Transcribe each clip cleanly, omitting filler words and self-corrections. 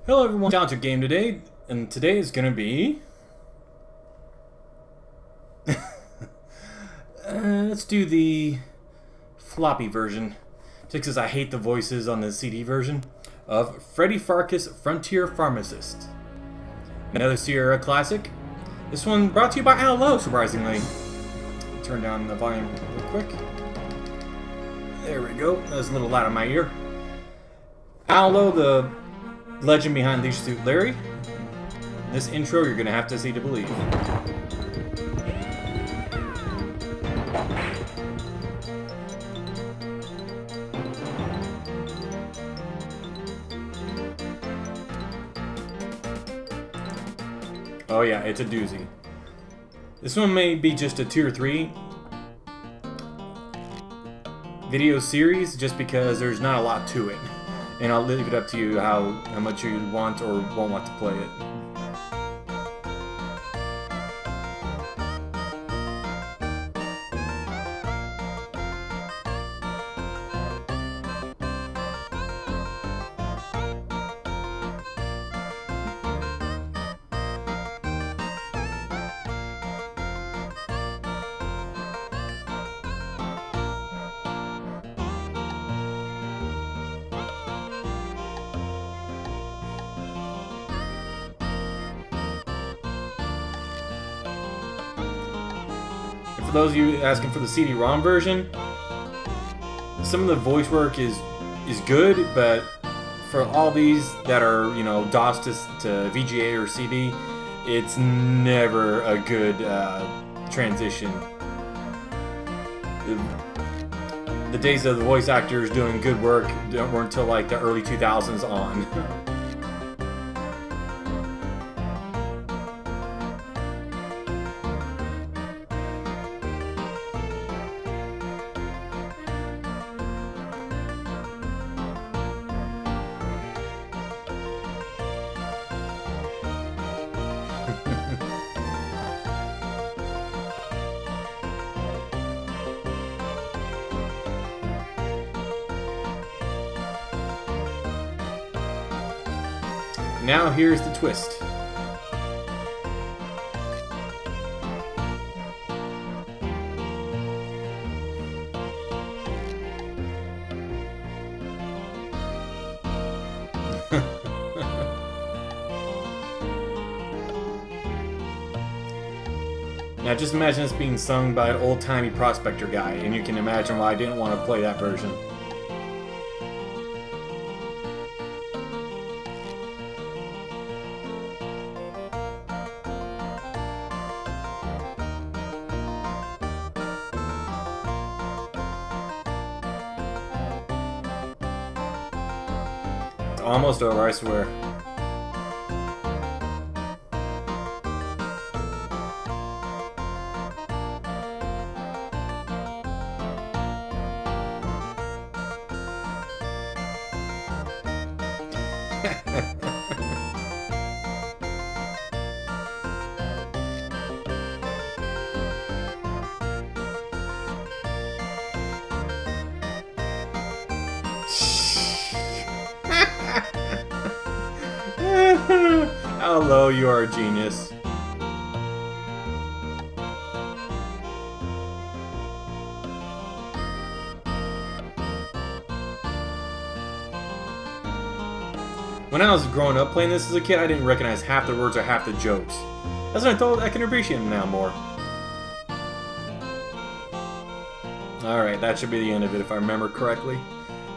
Hello everyone, down to game today, and today is gonna be... let's do the floppy version, just because I hate the voices on the CD version, of Freddy Pharkas Frontier Pharmacist. Another Sierra classic. This one brought to you by Al, surprisingly. Turn down the volume real quick. There we go, that was a little loud in my ear. Al, the legend behind Leisure Suit Larry. This intro you're gonna have to see to believe. Oh yeah, it's a doozy. This one may be just a 2 or 3 video series just because there's not a lot to it. And I'll leave it up to you how much you want or won't want to play it. For those of you asking for the CD-ROM version, some of the voice work is good, but for all these that are, you know, DOS to VGA or CD, it's never a good transition. The days of the voice actors doing good work weren't until like the early 2000s on. Now here's the twist. Now just imagine this being sung by an old-timey prospector guy, and you can imagine why I didn't want to play that version. It's almost over, I swear. How low you are a genius. When I was growing up playing this as a kid, I didn't recognize half the words or half the jokes. That's when I thought I can appreciate them now more. Alright, that should be the end of it if I remember correctly.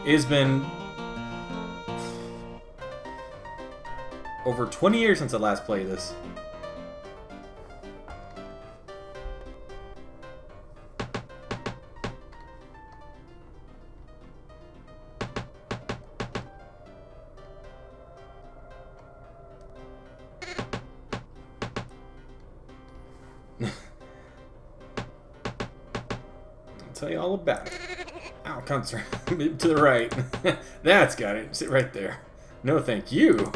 It's been over 20 years since I last played this. I'll tell you all about it. Ow, concert. To the right. That's got it. Sit right there. No, thank you.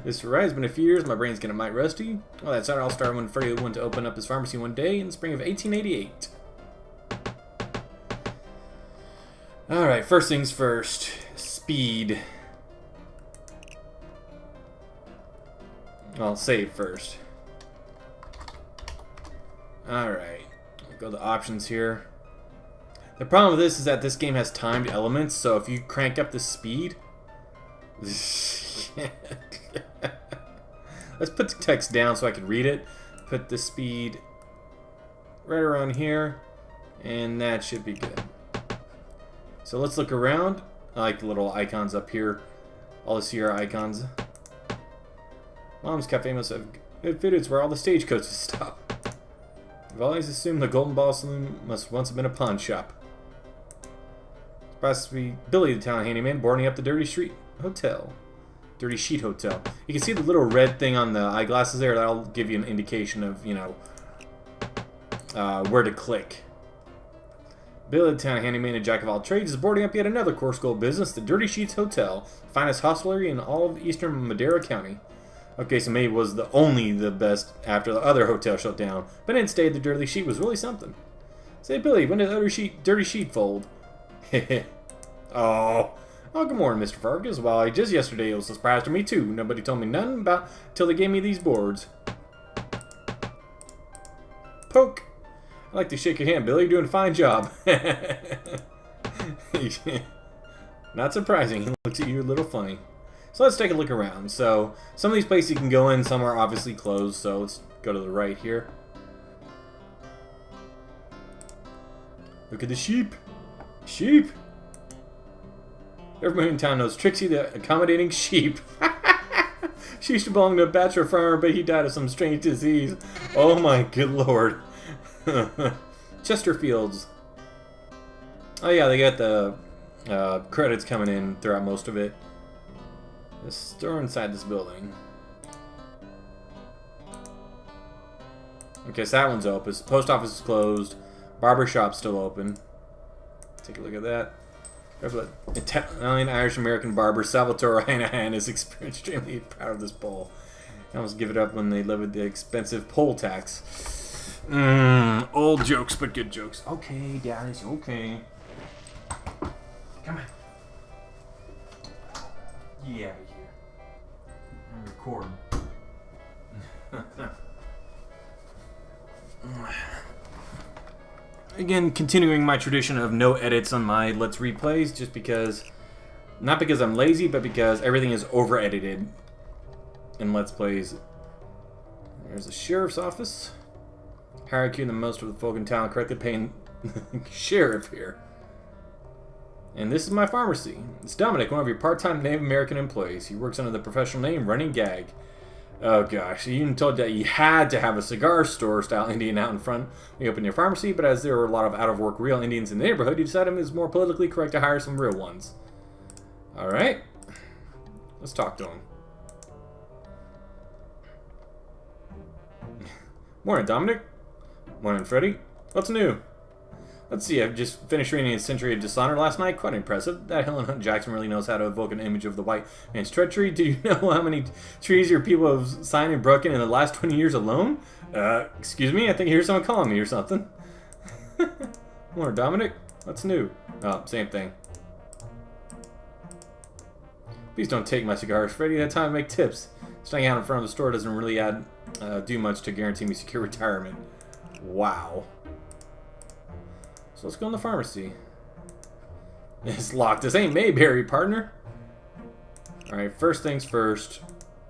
This ride has been a few years. My brain's getting mighty rusty. Well, that's all. I'll start when Freddy went to open up his pharmacy one day in the spring of 1888. Alright, first things first. Speed. I'll save first. Alright. Go to options here. The problem with this is that this game has timed elements, so if you crank up the speed... Let's put the text down so I can read it. Put the speed right around here, and that should be good. So let's look around. I like the little icons up here. All the Sierra icons. Mom's Cafe must have good food. It's where all the stagecoaches stop. I've always assumed the Golden Ball Saloon must once have been a pawn shop. It's supposed to be Billy, the town handyman, boarding up the Dirty Street Hotel. Dirty Sheet Hotel. You can see the little red thing on the eyeglasses there. That'll give you an indication of, you know, where to click. Billy, the town handyman and jack of all trades, is boarding up yet another Course Gold business, the Dirty Sheets Hotel, finest hostelry in all of eastern Madera County. Okay, so maybe it was the best after the other hotel shut down, but instead the Dirty Sheet was really something. Say, Billy, when did the Dirty Sheet fold? Oh, good morning, Mr. Pharkas. Well, just yesterday it was a surprise to me too. Nobody told me nothing about till they gave me these boards. Poke. I'd like to shake your hand, Billy. You're doing a fine job. Not surprising. He looks at you a little funny. So let's take a look around. So some of these places you can go in, some are obviously closed. So let's go to the right here. Look at the sheep. Sheep. Everybody in town knows Trixie the accommodating sheep. She used to belong to a bachelor farmer, but he died of some strange disease. Oh my good lord. Chesterfields. Oh yeah, they got the credits coming in throughout most of it. The store inside this building. Okay, so that one's open. Post office is closed. Barber shop's still open. Take a look at that. Italian, Irish, American barber Salvatore Hanahan is extremely proud of this pole. I almost give it up when they levied the expensive poll tax. Old jokes, but good jokes. Okay, guys, okay. Come on. Yeah, out of here. I'm recording. Again, continuing my tradition of no edits on my Let's Replays, just because, not because I'm lazy, but because everything is over-edited in Let's Plays. There's the sheriff's office. Hierarchy and the most of the folk in town correctly paying sheriff here. And this is my pharmacy. It's Dominic, one of your part-time Native American employees. He works under the professional name Running Gag. Oh gosh, you even told that you had to have a cigar store style Indian out in front when you opened your pharmacy, but as there were a lot of out-of-work real Indians in the neighborhood, you decided it was more politically correct to hire some real ones. Alright. Let's talk to him. Morning, Dominic. Morning, Freddy. What's new? Let's see, I've just finished reading A Century of Dishonor last night. Quite impressive. That Helen Hunt Jackson really knows how to evoke an image of the white man's treachery. Do you know how many treaties your people have signed and broken in the last 20 years alone? Excuse me? I think I hear someone calling me or something. More Dominic? What's new? Oh, same thing. Please don't take my cigars, Freddy. That time I make tips. Staying out in front of the store doesn't really do much to guarantee me secure retirement. Wow. So let's go in the pharmacy. It's locked. This ain't Mayberry, partner. Alright, first things first.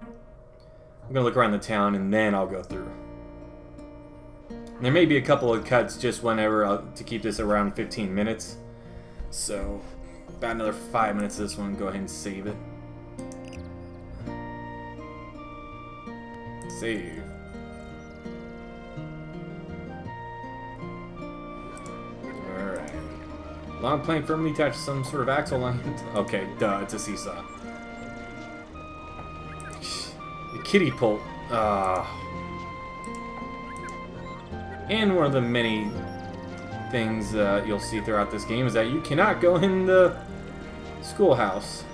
I'm going to look around the town and then I'll go through. There may be a couple of cuts just whenever to keep this around 15 minutes. So, about another 5 minutes of this one. Go ahead and save it. Save. Long plank firmly attached to some sort of axle line. Okay, duh, it's a seesaw. The kiddie pole. And one of the many things you'll see throughout this game is that you cannot go in the schoolhouse.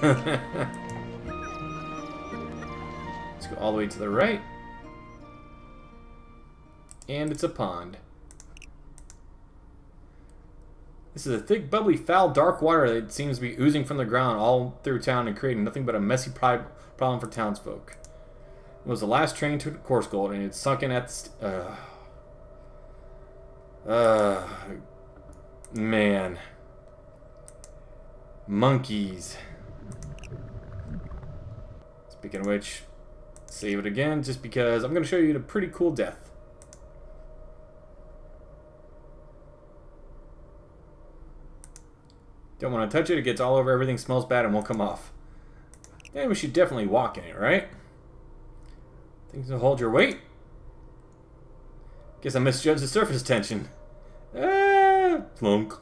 Let's go all the way to the right. And it's a pond. This is a thick, bubbly, foul, dark water that seems to be oozing from the ground all through town and creating nothing but a messy problem for townsfolk. It was the last train to Course Gold, and it's sunk in at the... man. Monkeys. Speaking of which, save it again, just because I'm going to show you a pretty cool death. Don't want to touch it, it gets all over everything, smells bad, and won't come off. Then we should definitely walk in it, right? Things will hold your weight. Guess I misjudged the surface tension. Plunk.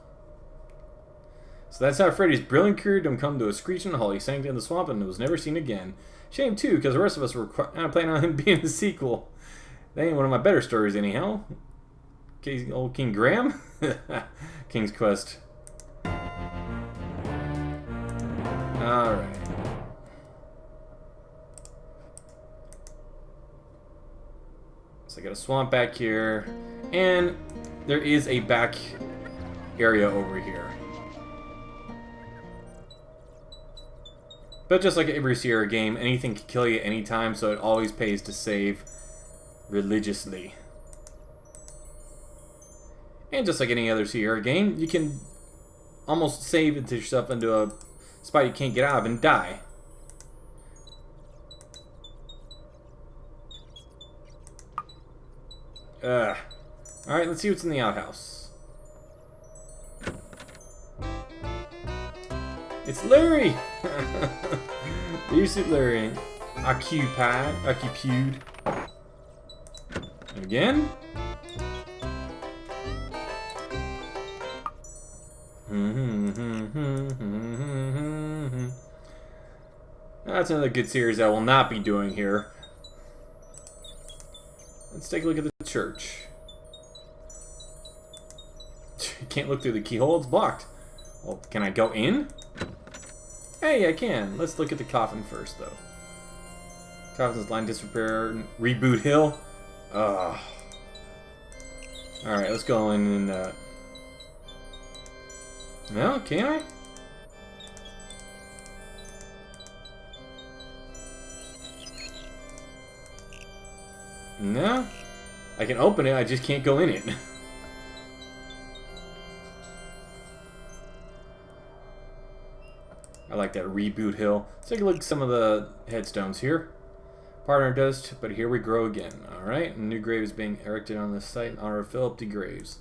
So that's how Freddy's brilliant career done come to a screeching halt. He sank in the swamp and was never seen again. Shame too, because the rest of us were planning on him being the sequel. That ain't one of my better stories anyhow. Old King Graham? King's Quest. Alright. So I got a swamp back here. And there is a back area over here. But just like every Sierra game, anything can kill you anytime, so it always pays to save religiously. And just like any other Sierra game, you can almost save yourself into a spot you can't get out of and die. Alright, let's see what's in the outhouse. It's Larry! There's Larry. Occupied. Again? That's another good series I will not be doing here. Let's take a look at the church. You can't look through the keyhole, it's blocked. Well, can I go in? Hey, I can. Let's look at the coffin first, though. Coffin's line disrepair. Reboot Hill. Alright, let's go in and, No, can I? No. I can open it, I just can't go in it. I like that Reboot Hill. Let's take a look at some of the headstones here. Partner dust, but here we grow again. Alright, a new grave is being erected on this site in honor of Philip the Graves.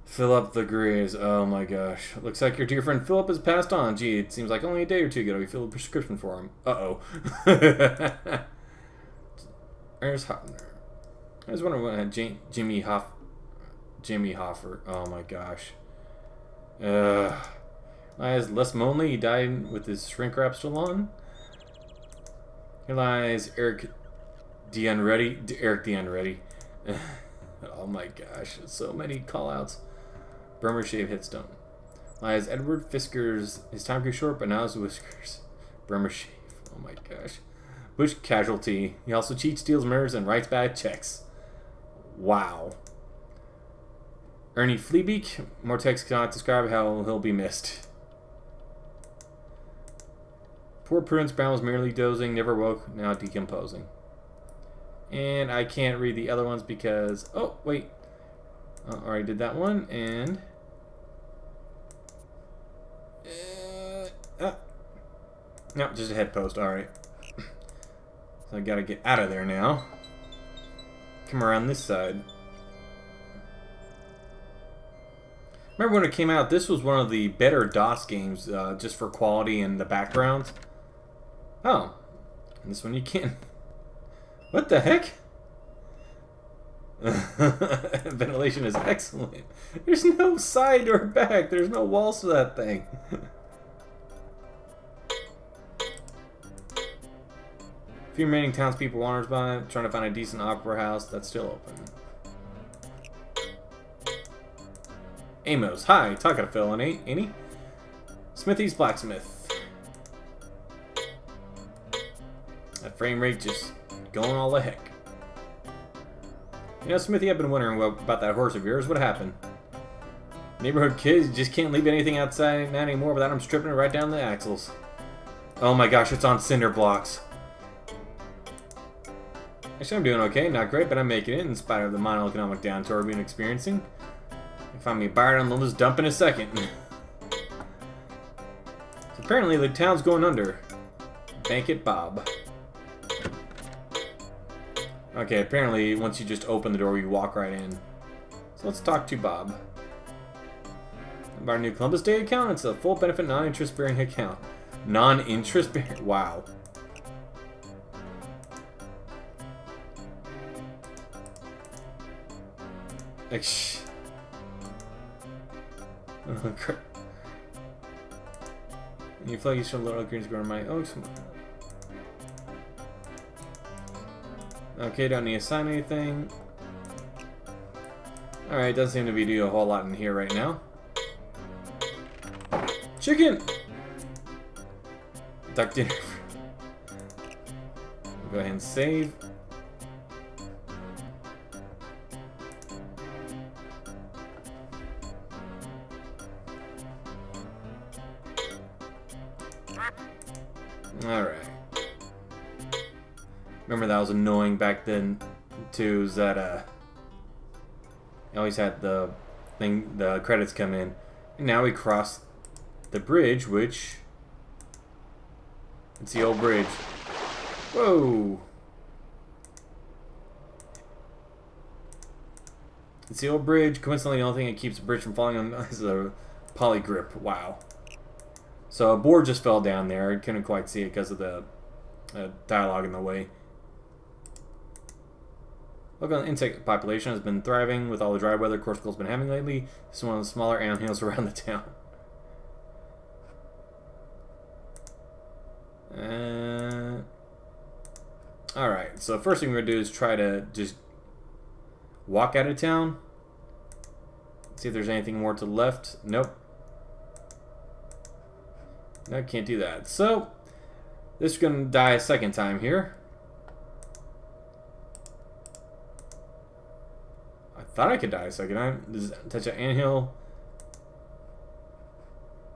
Fill up the graves. Oh my gosh. Looks like your dear friend Philip has passed on. Gee, it seems like only a day or two ago we filled a prescription for him. Uh-oh. There's Hopner. I was wondering what Jimmy Hoffer. Oh my gosh. Lies Les Monley. He died with his shrink wrap still on. Here lies Eric the Unready. Oh my gosh. So many callouts. Burmer Shave Headstone. Lies Edward Fisker's. His time grew short, but now his whiskers. Burmer Shave. Oh my gosh. Bush Casualty. He also cheats, steals, murders, and writes bad checks. Wow. Ernie Fleabeak. More text cannot describe how he'll be missed. Poor Prudence Brown was merely dozing, never woke, now decomposing. And I can't read the other ones because... Oh, wait. Already did that one, and... No, just a head post, alright. So I gotta get out of there now. Come around this side. Remember when it came out, this was one of the better DOS games, just for quality and the backgrounds. Oh, and this one you can. What the heck? Ventilation is excellent. There's no side or back. There's no walls to that thing. A few remaining townspeople wanders by, trying to find a decent opera house that's still open. Amos, hi, talking to Phil, ain't he? Smithy's blacksmith. That frame rate just going all the heck. You know, Smithy, I've been wondering about that horse of yours. What happened? Neighborhood kids just can't leave anything outside anymore without them stripping it right down the axles. Oh my gosh, it's on cinder blocks. Actually, I'm doing okay. Not great, but I'm making it in spite of the minor economic downturn we've been experiencing. If find me a buyer on this dump in a second. So apparently, the town's going under. Bank it, Bob. Okay, apparently, once you just open the door, you walk right in. So let's talk to Bob. About our new Columbus Day account, it's a full benefit non-interest bearing account. Non-interest bearing? Wow. Like, shh. You feel like you should little greens growing my oaks. Okay, don't need to sign anything. Alright, doesn't seem to be doing a whole lot in here right now. Chicken! Duck dinner. Go ahead and save. Alright. Remember that was annoying back then too, is that I always had the credits come in. And now we cross the bridge, which it's the old bridge. Whoa! It's the old bridge. Coincidentally, the only thing that keeps the bridge from falling on is a poly grip. Wow. So a board just fell down there. I couldn't quite see it because of the dialogue in the way. Local insect population has been thriving with all the dry weather Corsica's been having lately. This is one of the smaller anthills around the town. Alright, so first thing we're going to do is try to just walk out of town. See if there's anything more to the left. Nope. No, can't do that. So, this is going to die a second time here. I thought I could die a second time. Does it touch an anthill?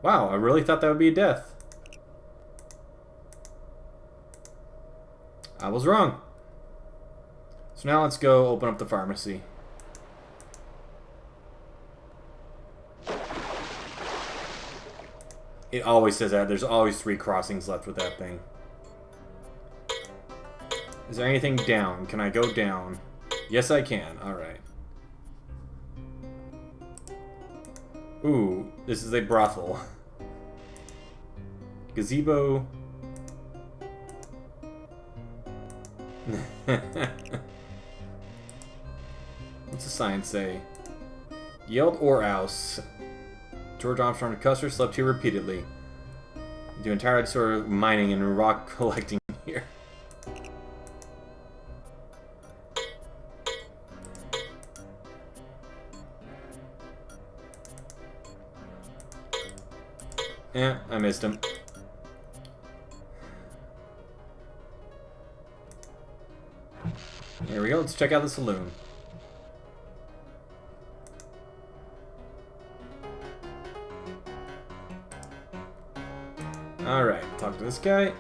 Wow, I really thought that would be a death. I was wrong. So now let's go open up the pharmacy. It always says that. There's always 3 crossings left with that thing. Is there anything down? Can I go down? Yes, I can. Alright. Ooh, this is a brothel. Gazebo. What's the sign say? Yelled or ouse. George Armstrong and Custer slept here repeatedly. You do entire sort of mining and rock collecting here. Yeah, I missed him. Here we go, let's check out the saloon. Alright, talk to this guy.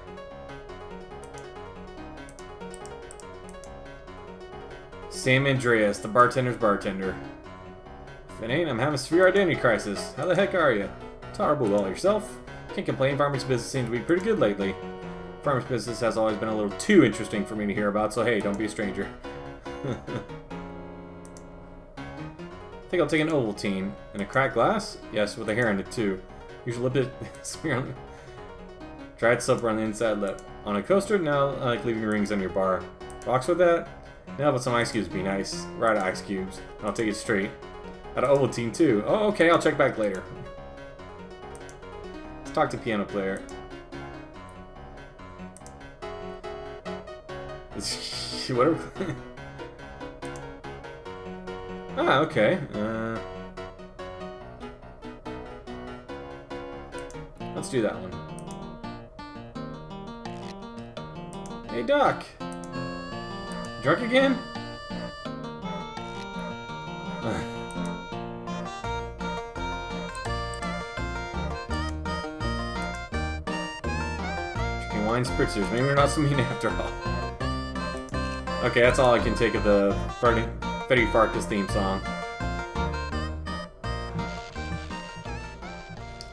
Sam Andreas, the bartender's bartender. If it ain't, I'm having a severe identity crisis. How the heck are you? Tolerable, well, yourself? Can't complain, farmer's business seems to be pretty good lately. Farmer's business has always been a little too interesting for me to hear about, so hey, don't be a stranger. I think I'll take an Ovaltine. And a cracked glass? Yes, with a hair in it too. Usually a bit smear on. Dried silver on the inside lip. On a coaster? No, I like leaving rings on your bar. Rocks with that? No, but some ice cubes would be nice. Right, ice cubes. I'll take it straight. Got an Ovaltine too. Oh, okay, I'll check back later. Let's talk to piano player. Whatever. Ah, okay. Let's do that one. Hey, Doc. Drunk again? wine spritzers. Maybe we're not so mean after all. Okay, that's all I can take of the Freddy Pharkas theme song.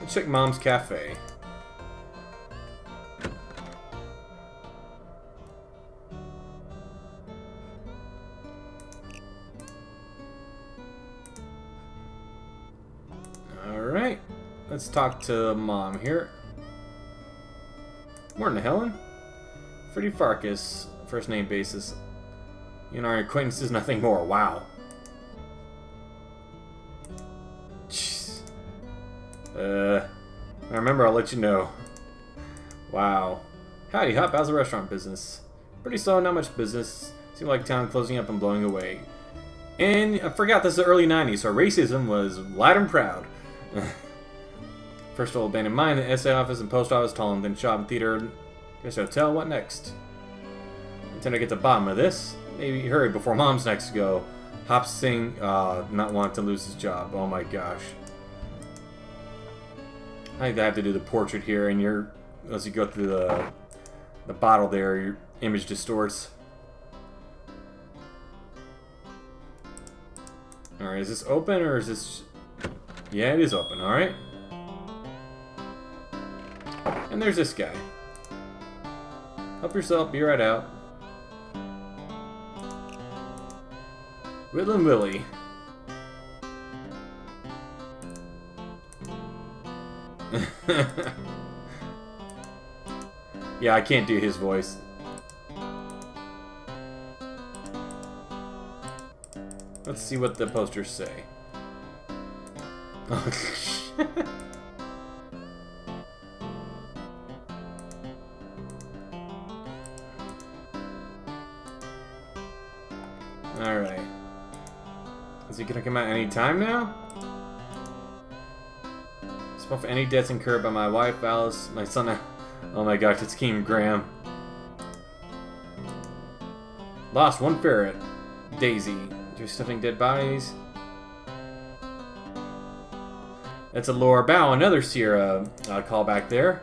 Let's check Mom's Cafe. Alright, let's talk to Mom here. Morning, Helen. Freddy Pharkas, first name basis. You and our acquaintance is nothing more. Wow. Jeez. I remember, I'll let you know. Wow. Howdy, Hop. How's the restaurant business? Pretty slow, not much business. Seemed like town closing up and blowing away. And I forgot this is the early 90s, so racism was loud and proud. First old abandoned mine, the essay office and post office, tall and then shop and theater. Guess hotel, what next? Intend to get to the bottom of this. Maybe hurry before Mom's next go. Hop sing, not want to lose his job. Oh my gosh. I have to do the portrait here, and as you go through the bottle there, your image distorts. Alright, is this open or is this... Yeah, it is open, alright. And there's this guy. Help yourself, be right out. Whitlam Willie. Yeah, I can't do his voice. Let's see what the posters say. Oh, alright. Is he gonna come out any time now? Spell for any debts incurred by my wife, Alice, my son. Oh my gosh, it's King Graham. Lost one ferret. Daisy. You're stuffing dead bodies. That's a Laura Bow, another Sierra callback there.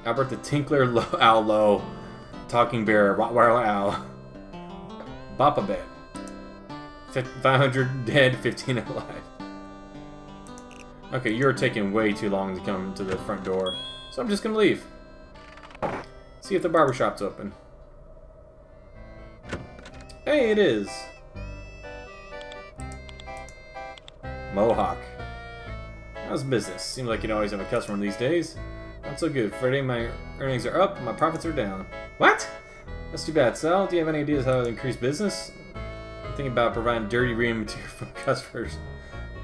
Albert the Tinkler, Owl Low, Talking Bear, Rottweiler Owl, Bopabet. 500 dead, 15 alive. Okay, you're taking way too long to come to the front door, so I'm just gonna leave. See if the barbershop's open. Hey, it is. Mohawk. How's business? Seems like you always have a customer these days. Not so good, Freddy. My earnings are up, my profits are down. What? That's too bad, Sal. Do you have any ideas how to increase business? I'm thinking about providing dirty reading material for customers.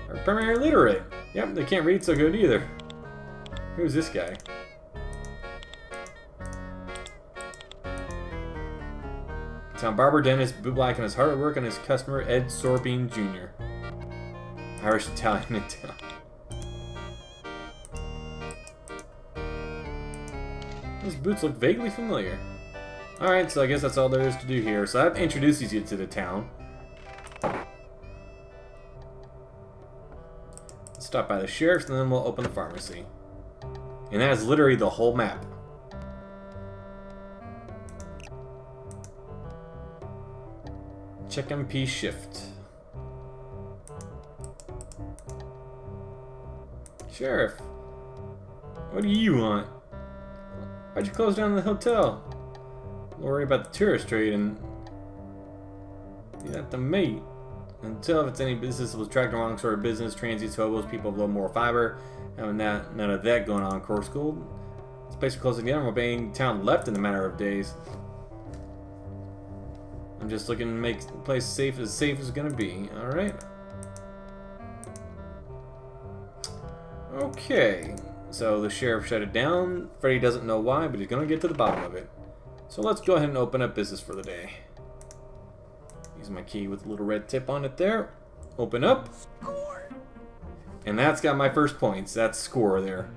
Are primarily illiterate. Yep, they can't read so good either. Who's this guy? Town barber, dentist, bootblack, and his hard work on his customer, Ed Sorbine Jr. Irish Italian in town. Those boots look vaguely familiar. Alright, so I guess that's all there is to do here. So that introduces you to the town. Let's stop by the sheriff's and then we'll open the pharmacy. And that is literally the whole map. Check MP shift. Sheriff, what do you want? Why'd you close down the hotel? Don't worry about the tourist trade and you have to mate. Until if it's any business that was attracting the wrong sort of business, transients, hobos, people of a little more fiber, having none of that going on, course school. This place is closing down, we're being town left in a matter of days. I'm just looking to make the place safe as it's gonna be. Alright. Okay. So the sheriff shut it down. Freddy doesn't know why, but he's gonna get to the bottom of it. So let's go ahead and open up business for the day. Use my key with a little red tip on it there. Open up. And that's got my first points. That's score there.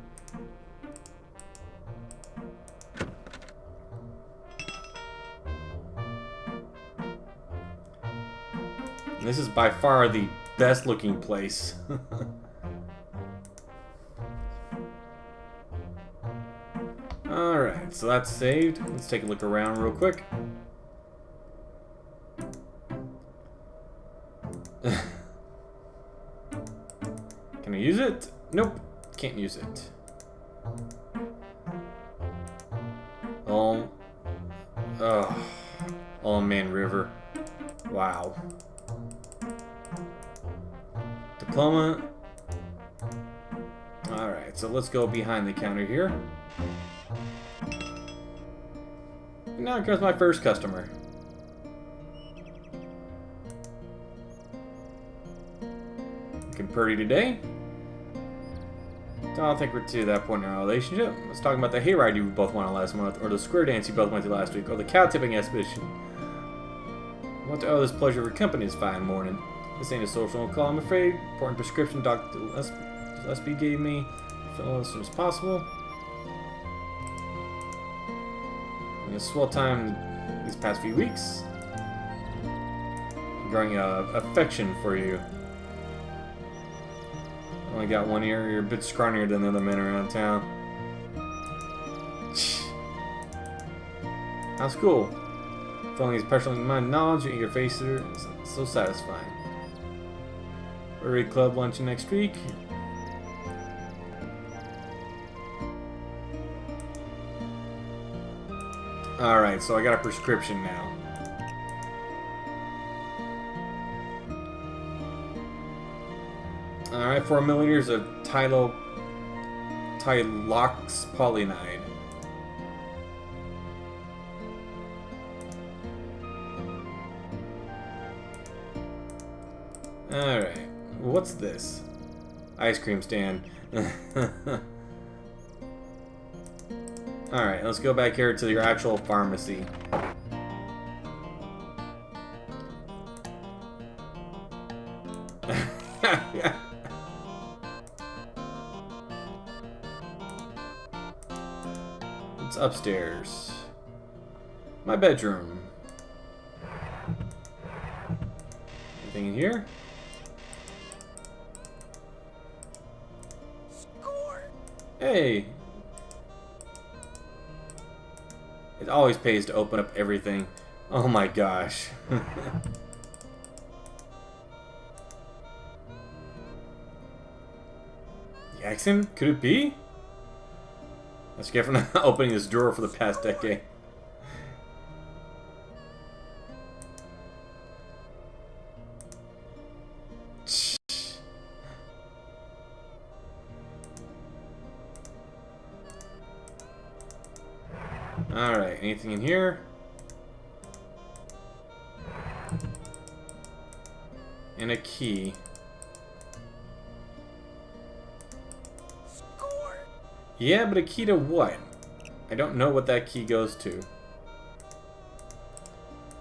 And this is by far the best looking place. Alright, so that's saved. Let's take a look around real quick. Can I use it? Nope, can't use it. Oh man, River. Wow. Diploma. Alright, so let's go behind the counter here. And now comes my first customer. Looking pretty today. Don't think we're to that point in our relationship. Let's talk about the hayride you both went on last month, or the square dance you both went to last week, or the cow tipping expedition. I want to owe this pleasure of your company this fine morning. This ain't a social call, I'm afraid. Important prescription Dr. Lesby gave me. Fill as soon as possible. A swell time these past few weeks. Growing affection for you. Only got one ear. You're a bit scrawnier than the other men around town. How's school? Feeling these personal mind knowledge at your face is so satisfying. Rotary Club luncheon next week. Alright, so I got a prescription now. Alright, 4 milliliters of tyloxpolinide. Alright, what's this? Ice cream stand. Alright, let's go back here to your actual pharmacy. It's upstairs. My bedroom. Anything in here? Hey! It always pays to open up everything. Oh my gosh. Jackson? Could it be? Let's get from not opening this drawer for the past decade. Alright, anything in here? And a key. Yeah, but a key to what? I don't know what that key goes to.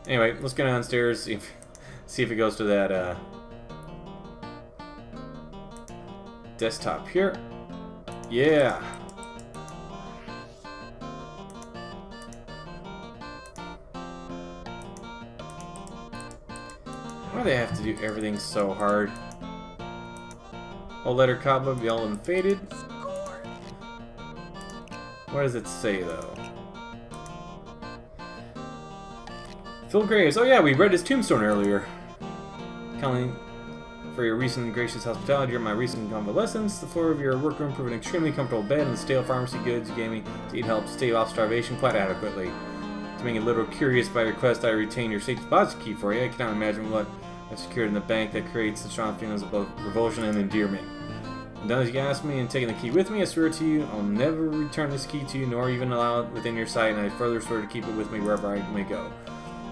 Anyway, let's go downstairs, see if it goes to that desktop here. Yeah. Why do they have to do everything so hard? Old letter cobweb, yellow and faded. What does it say, though? Phil Graves. Oh yeah, we read his tombstone earlier. Calling for your recent gracious hospitality during my recent convalescence. The floor of your workroom proved an extremely comfortable bed, and the stale pharmacy goods you gave me to eat helped stave off starvation quite adequately. To make it a little curious by request, I retain your safe deposit key for you. I cannot imagine what I've secured in the bank that creates such strong feelings of both revulsion and endearment. Done as you asked me and taking the key with me, I swear to you, I'll never return this key to you, nor even allow it within your sight, and I further swear to keep it with me wherever I may go.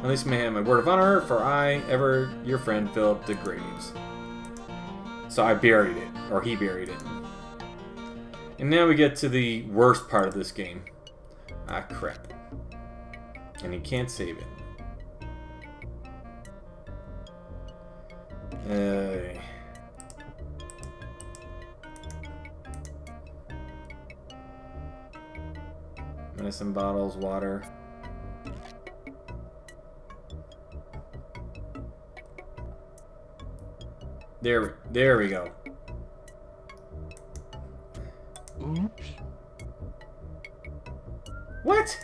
At least may have my word of honor, for I, ever your friend, Philip de Graves. So I buried it, or he buried it. And now we get to the worst part of this game. Ah, crap. And he can't save it. Medicine bottles, water. There we go. Oops. What?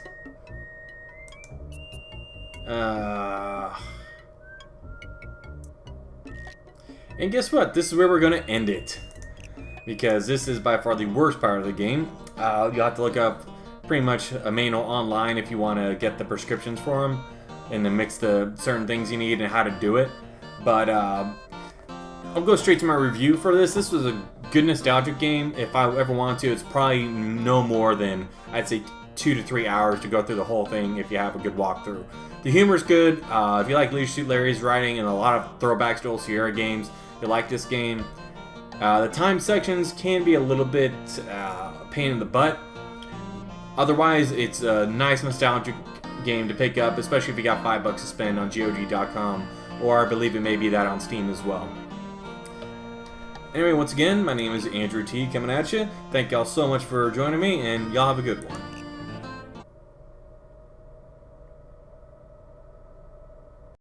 And guess what? This is where we're going to end it. Because this is by far the worst part of the game. You'll have to look up pretty much a manual online if you want to get the prescriptions for them. And then mix the certain things you need and how to do it. But I'll go straight to my review for this. This was a good nostalgic game. If I ever want to, it's probably no more than, I'd say, 2 to 3 hours to go through the whole thing if you have a good walkthrough. The humor's good. If you like Leisure Suit Larry's writing and a lot of throwbacks to old Sierra games, you like this game. The time sections can be a little bit a pain in the butt. Otherwise, it's a nice nostalgic game to pick up, especially if you got $5 to spend on GOG.com, or I believe it may be that on Steam as well. Anyway, once again, my name is Andrew T. coming at you. Thank y'all so much for joining me, and y'all have a good one.